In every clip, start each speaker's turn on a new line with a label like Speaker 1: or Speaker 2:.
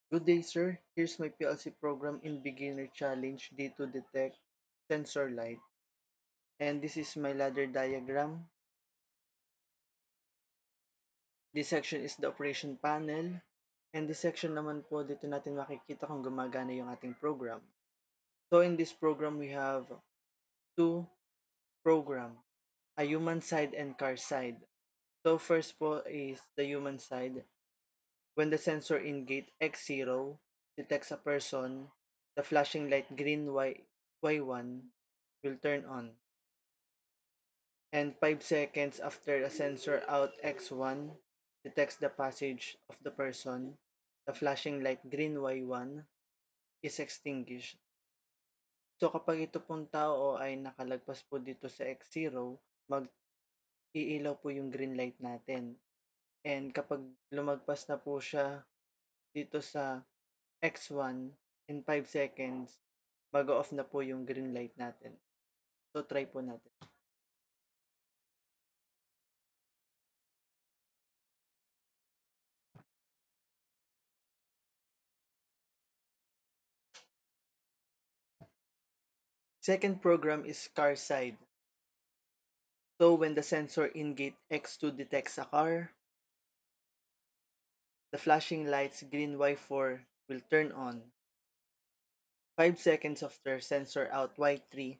Speaker 1: Good day, sir. Here's my PLC program in beginner challenge D to detect sensor light. And this is my ladder diagram. This section is the operation panel. And this section naman po, dito natin makikita kung gumagana yung ating program. So in this program, we have two program, a human side and car side. So first po is the human side. When the sensor in gate X0 detects a person, the flashing light green Y1 will turn on. And 5 seconds after a sensor out X1 detects the passage of the person, the flashing light green Y1 is extinguished. So kapag ito pong tao ay nakalagpas po dito sa X0, mag-iilaw po yung green light natin. And kapag lumagpas na po siya dito sa X1 in 5 seconds, mag-off na po yung green light natin. So try po natin. Second program is car side. So when the sensor in gate X2 detects a car, the flashing lights green Y4 will turn on. 5 seconds after sensor out Y3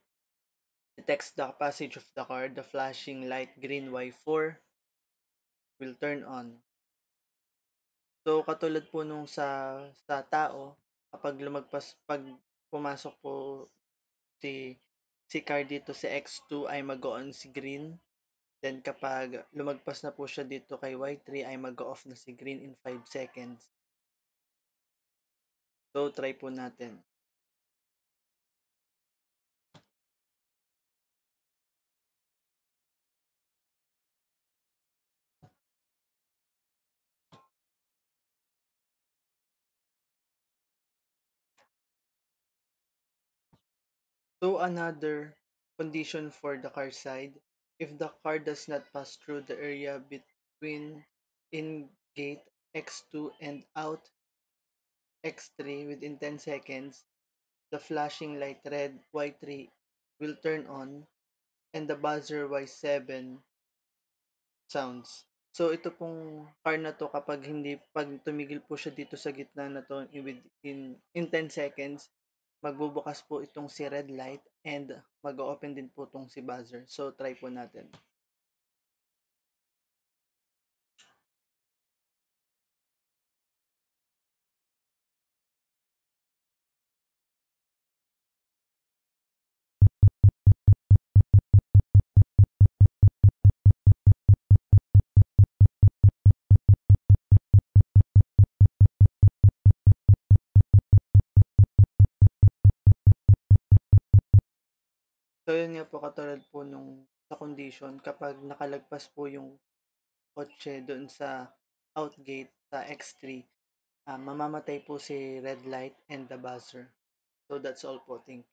Speaker 1: detects the passage of the car, the flashing light green Y4 will turn on. So katulad po nung sa tao, kapag pag pumasok po si car dito sa X2 ay mag-on si green. Then kapag lumagpas na po siya dito kay Y3 ay mag-off na si green in 5 seconds. So try po natin. So another condition for the car side, if the car does not pass through the area between in gate X2 and out X3 within 10 seconds, the flashing light red Y3 will turn on and the buzzer Y7 sounds. So ito pong car na 'to kapag hindi 'pag tumigil po siya dito sa gitna na 'to in 10 seconds, magbubukas po itong si red light and mag-o-open din po 'tong si buzzer. So try po natin. So yun nga po katulad po nung sa condition kapag nakalagpas po yung kotse doon sa out gate sa X3, mamamatay po si red light and the buzzer. So that's all po. Thank